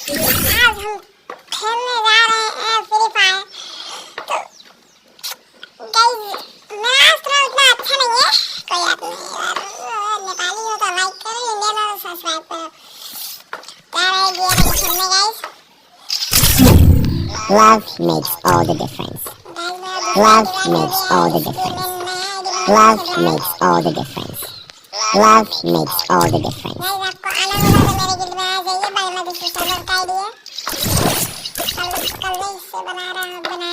आज हम खेलने जा रहे हैं फ्री फायर। तो गाइस मेरा थोड़ा उतना अच्छा नहीं है, कोई बात नहीं यार, नेपाली हो तो लाइक करो, इंडियन हो तो सब्सक्राइब करो। जा रहे हैं गेम खेलने guys. Love makes all the difference. Love makes all the difference. Love makes all the difference. Love makes all the difference. Guys आपको आना होगा तो मेरे गिल्ड में आ जाइए, बाद में डिस्क्रिप्शन में बता दिए। कल इससे बनाया है मैंने।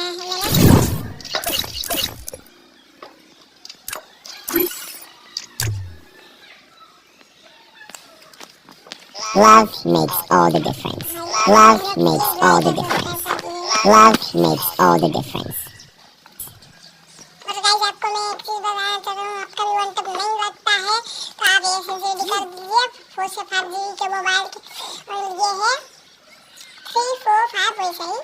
Love makes all the difference. Love makes all the difference. Love makes all the difference. और गाइस आपको मैं एक चीज बताना चाहता हूँ, आपका भी वन टैप नहीं लगता है तो आप ये सेंसिटिविटी कर दीजिए 4 से 5 GB के मोबाइल की, और ये है 3 4 5 वैसे ही।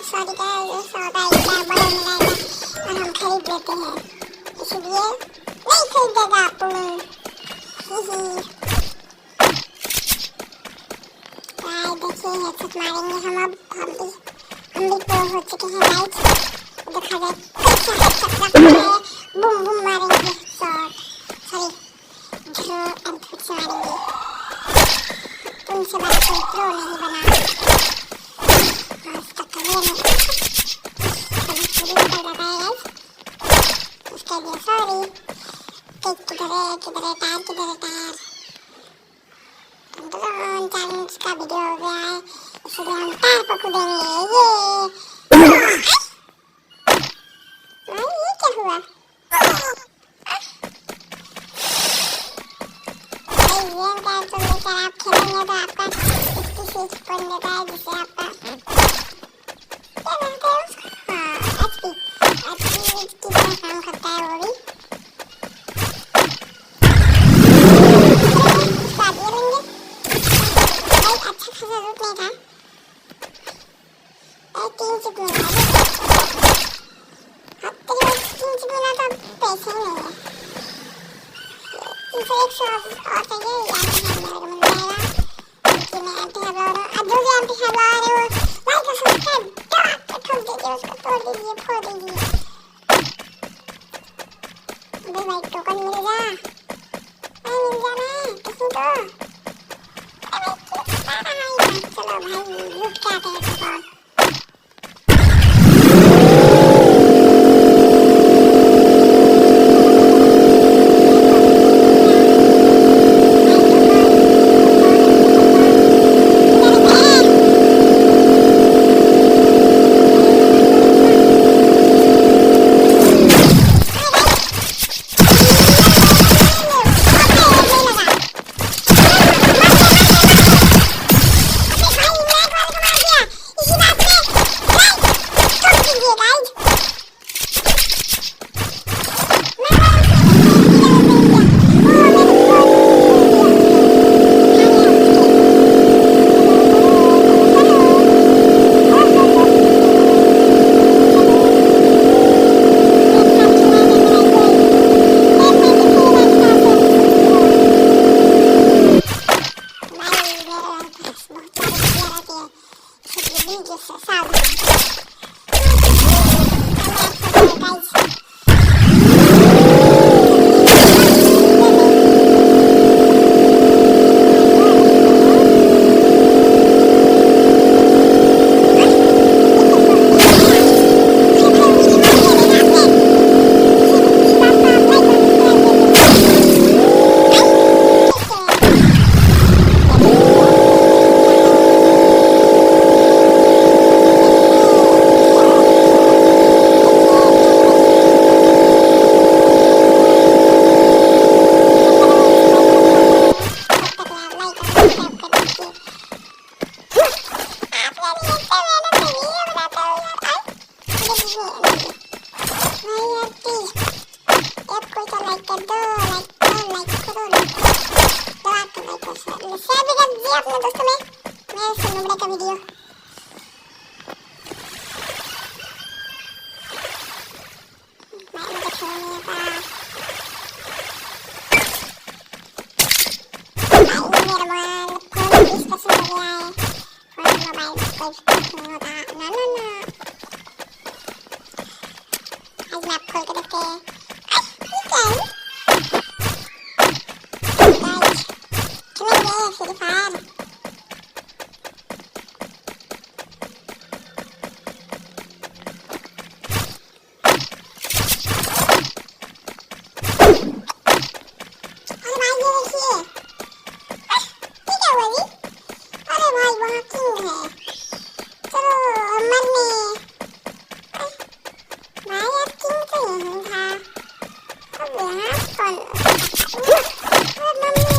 सॉरी गाइस, सौदा इतना बड़ा मिलेगा और हम खरीद लेते हैं, इसलिए नहीं खरीदेगा अपन। देखिए हेडशॉट मारेंगे हम, अब हम भी प्रो हो चुके हैं गाइस। देखा जाए कैसा हेडशॉट लगता है, बूम बूम मारेंगे शॉट, सॉरी ड्रो एंड फिर से मारेंगे। तुमसे बड़ा कोई प्रो नहीं बना। सॉरी किधर है टायर ड्रोन चैलेंज का वीडियो हो गया है, इसलिए हम टायर पकड़ेंगे। ये क्या हुआ? ये टायर तो लेकर आप खेलेंगे तो आपका 66 पॉइंट देता है, जिससे आपका क्या बोलते हैं उसको, हाँ एचपी की तरह काम करता है वो भी। अच्छा खासा रूट नहीं था, 3 चिप मिला अब 3 चिप मिला तो पैसे ही नहीं है, 300 और चाहिए यार मिल जाएगा। क्योंकि मैं एंटी हवा अब जो भी एंटी हवा आ रहे हो लाइक और सब्सक्राइब ठोक दीजिए, उसको तोड़ दीजिए, फोड़ दीजिए। अबे भाई टोकन मिल जा, मिल जाना है कहीं तो। चलो भाई लूट के आते हैं टोकन। लीजिए अपने दोस्तों में मेरे सन्नुबड़े का वीडियो। मुझे खेलने का मेरा मोबाइल फोन 20% हो गया है। फोन मोबाइल कोई नहीं होता। ना ना ना आज मैप खोल के देखते हैं। खेलेंगे फ्री फायर। अरे भाई ये देखिए, ये क्या हुआ जी? अरे भाई वहाँ किंग है। चलो मरने भाई, यार किंग तो यहीं था। अब यहाँ कौन? मम्मी रे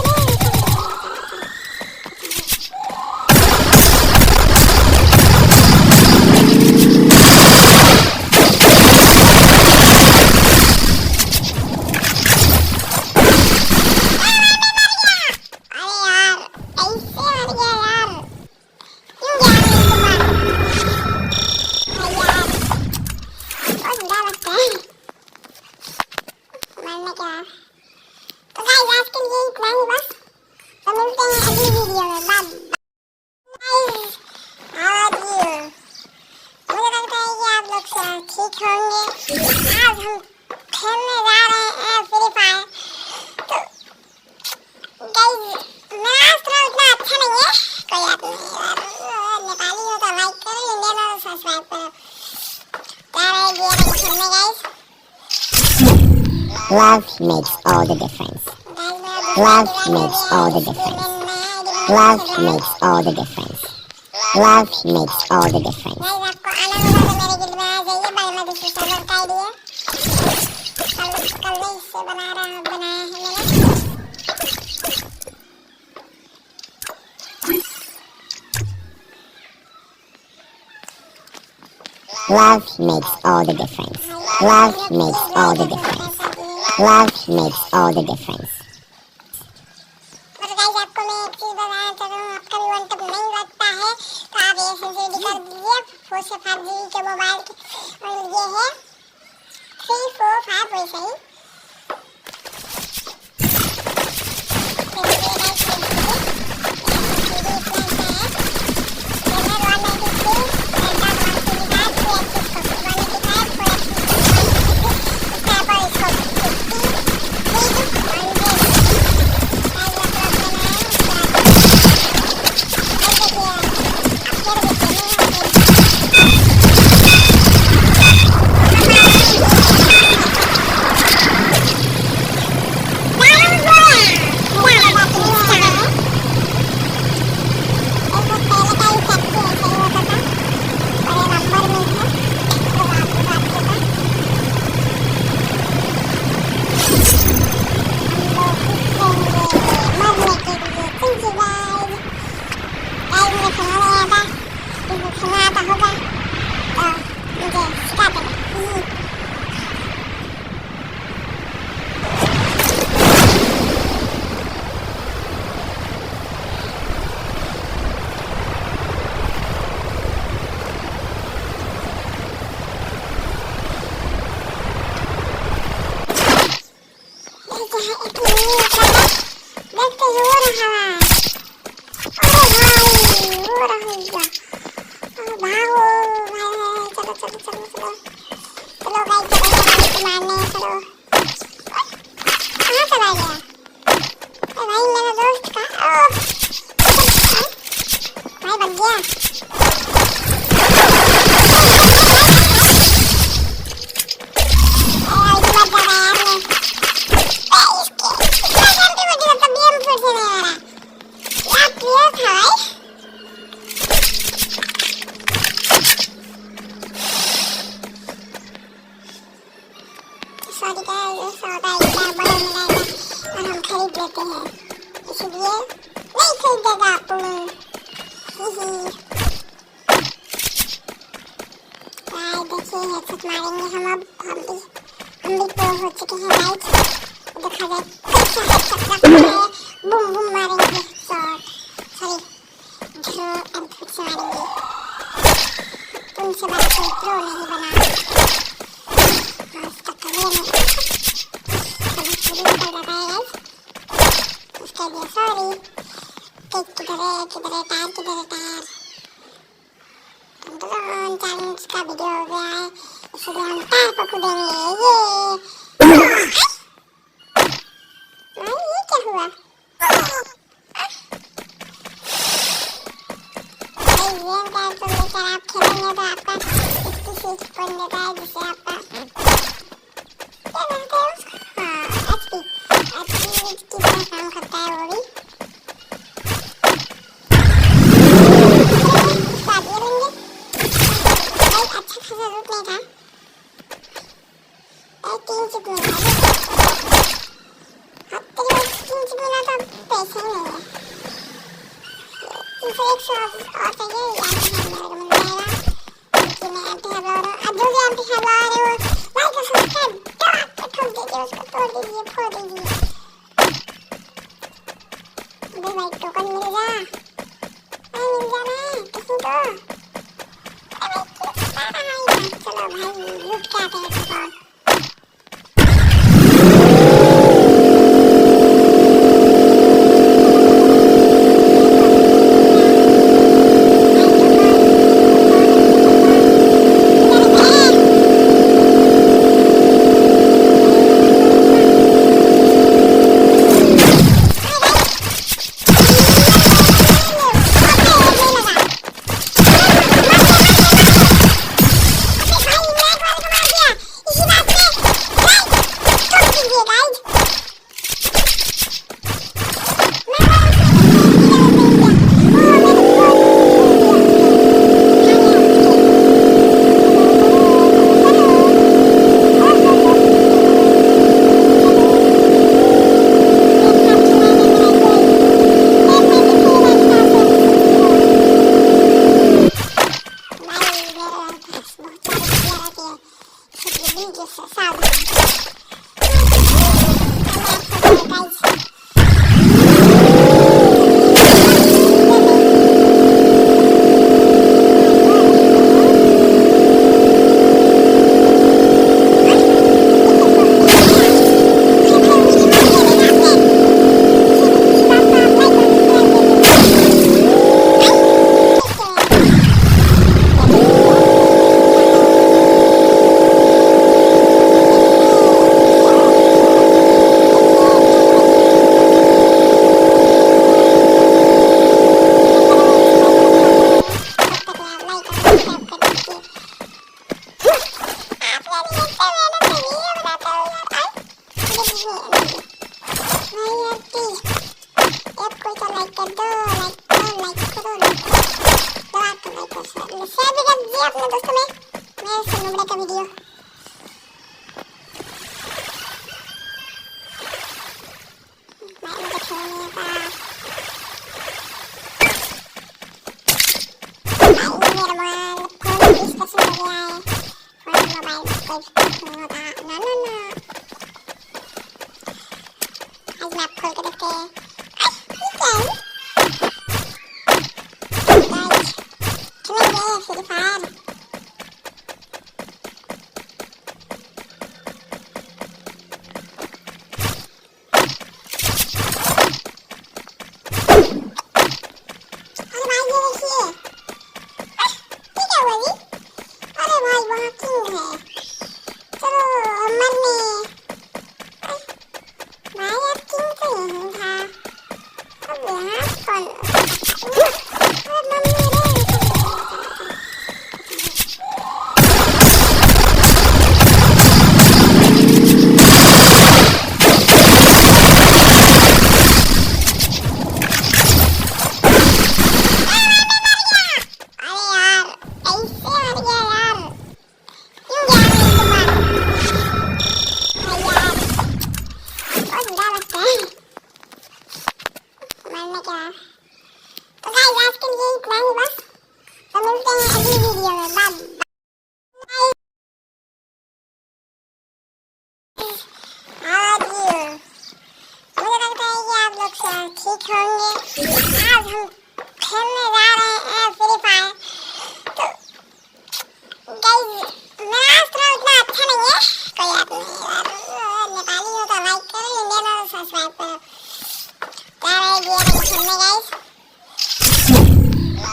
मरने क्या। तो गाइस आज के लिए इतना ही बस। तो मिलते हैं अगली वीडियो में। Bye guys. How are you? मुझे लगता है कि आप लोग ठीक होंगे। आज हम खेलने जा रहे हैं फ्री फायर। तो गाइस मेरा आज थोड़ा उतना अच्छा नहीं है, कोई बात नहीं। नेपाली हो तो लाइक करो, इंडियन हो तो सब्सक्राइब करो। जा रहे हैं गेम खेलने guys. Love makes all the difference. Love makes all the difference. Love makes all the difference. Love makes all the difference. Guys आपको आना होगा तो मेरे गिल्ड में आ जाइए। भाई मैं दूसरे सर्वर का आईडी है, कल इससे बनाया है मैंने। Love makes all the difference. Love makes all the difference. Love makes all the difference. और गाइस आपको मैं एक चीज बताना चाहता हूँ, आपका भी वन टैप नहीं लगता है तो आप ये सेंसिटिविटी कर दीजिए 4 से 5 GB के मोबाइल की। और ये है 3 4 5 वैसे ही। सॉरी गाइस, सौदा एक बार बड़ा मिलेगा और हम खरीद लेते हैं, इसलिए नहीं खरीदेगा तुम। गाइस देखिए हेडशॉट मारेंगे हम भी प्रो हो चुके हैं गाइस। देखा जाए कैसा हेडशॉट लगता है, बूम बूम मारेंगे हेडशॉट। सॉरी कोई प्रो नहीं बना। उसका करियर में कभी शुरू कर देता है गाइस, उसके लिए सॉरी। किधर है टायर, किधर है टायर। चैलेंज का वीडियो हो गया है, इसलिए हम टायर को कूदेंगे। ये क्या हुआ? ये टायर तो लेकर आप खेलेंगे तो आपका 66 पॉइंट देता है, जिससे आपका क्या बोलते हैं उसको, हाँ एचपी की तरह काम करता है वो भी। अच्छा खासा रूट नहीं था, 3 चिप मिला। अब 3 चिप मिला तो पैसे ही नहीं है। 301 और चाहिए, मिल जाएगा। क्योंकि मैं एंटी हवा रहा हूँ, अब जो एंटी हवा आ रहे हो लाइक और सब्सक्राइब ठोक दीजिए, उसको तोड़ दीजिए, फोड़ दीजिए। अबे भाई टोकन मिल जा, मिल जाना है किसी को। चलो भाई लूट के आते हैं टोकन। ठीक होंगे। आज हम खेलने जा रहे हैं फ्री फायर। तो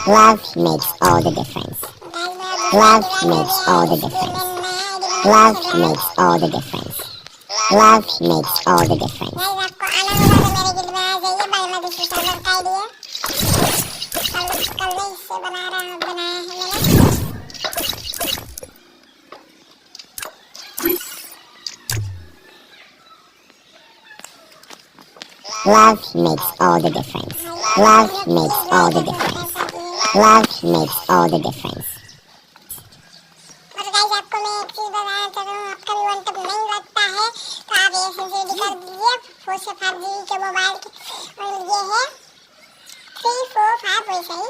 Love makes all the difference. Love makes all the difference. Love makes all the difference. Love makes all the difference. Guys आपको आनंद होगा तो मेरे गिल्ड में आ जाइए भाई मैं दूसरी सर्वर का आईडी है कल नहीं इससे बनाया है मैंने Love makes all the difference. Love makes all the difference. Love makes all the difference. और गाइस आपको मैं एक चीज बताना चाहता हूँ आपका भी वन टैप नहीं लगता है तो आप ये सेंसिटिविटी कर दीजिए 4 से 5 GB के मोबाइल की और ये है 3 4 5 वैसे ही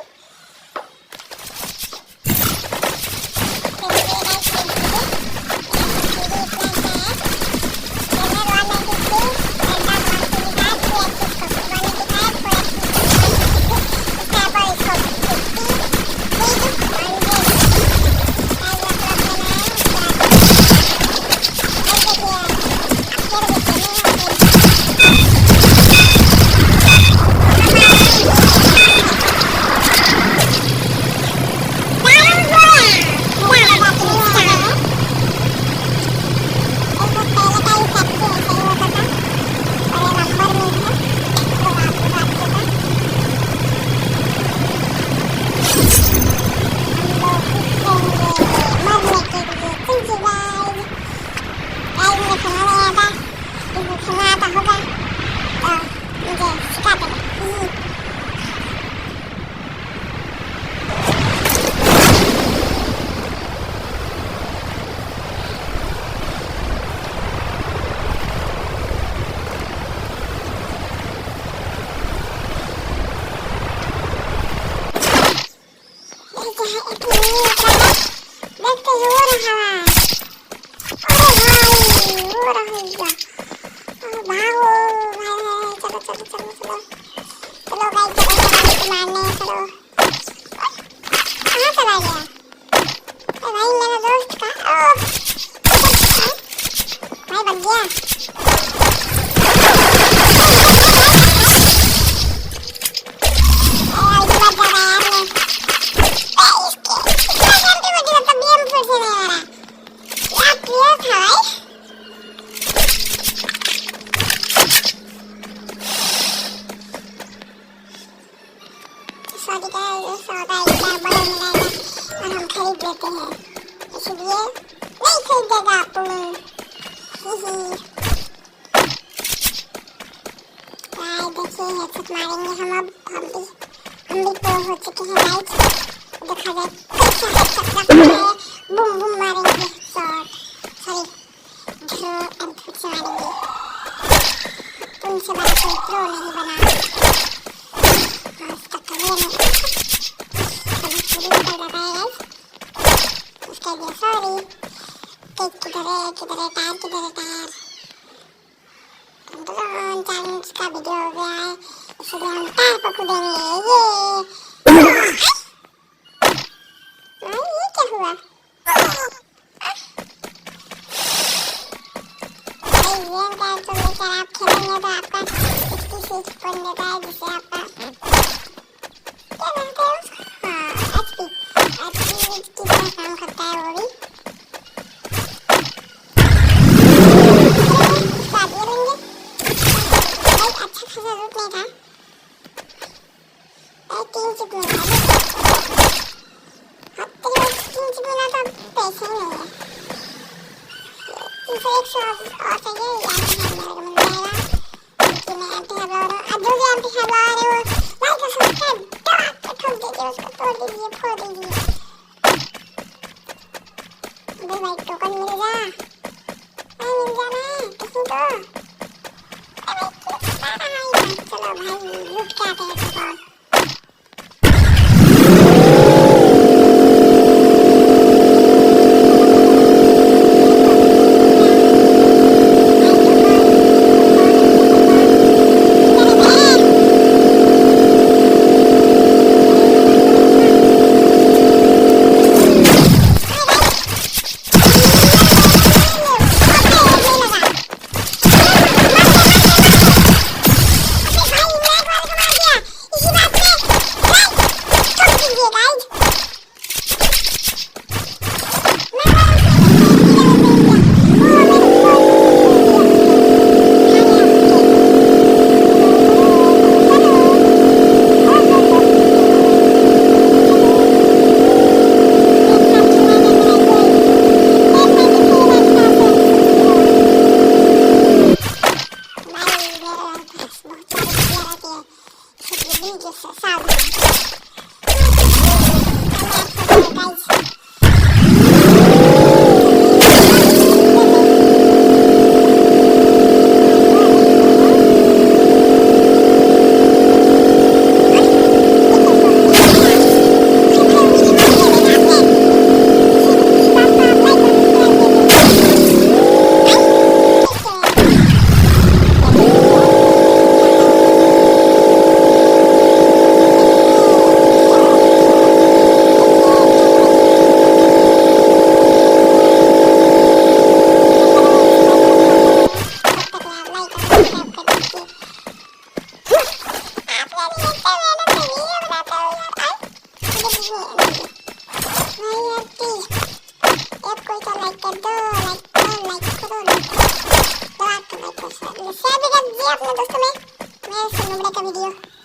इसी बात वीडियो से सावधान। अपने दोस्तों में मेरे से नुबड़े का वीडियो है।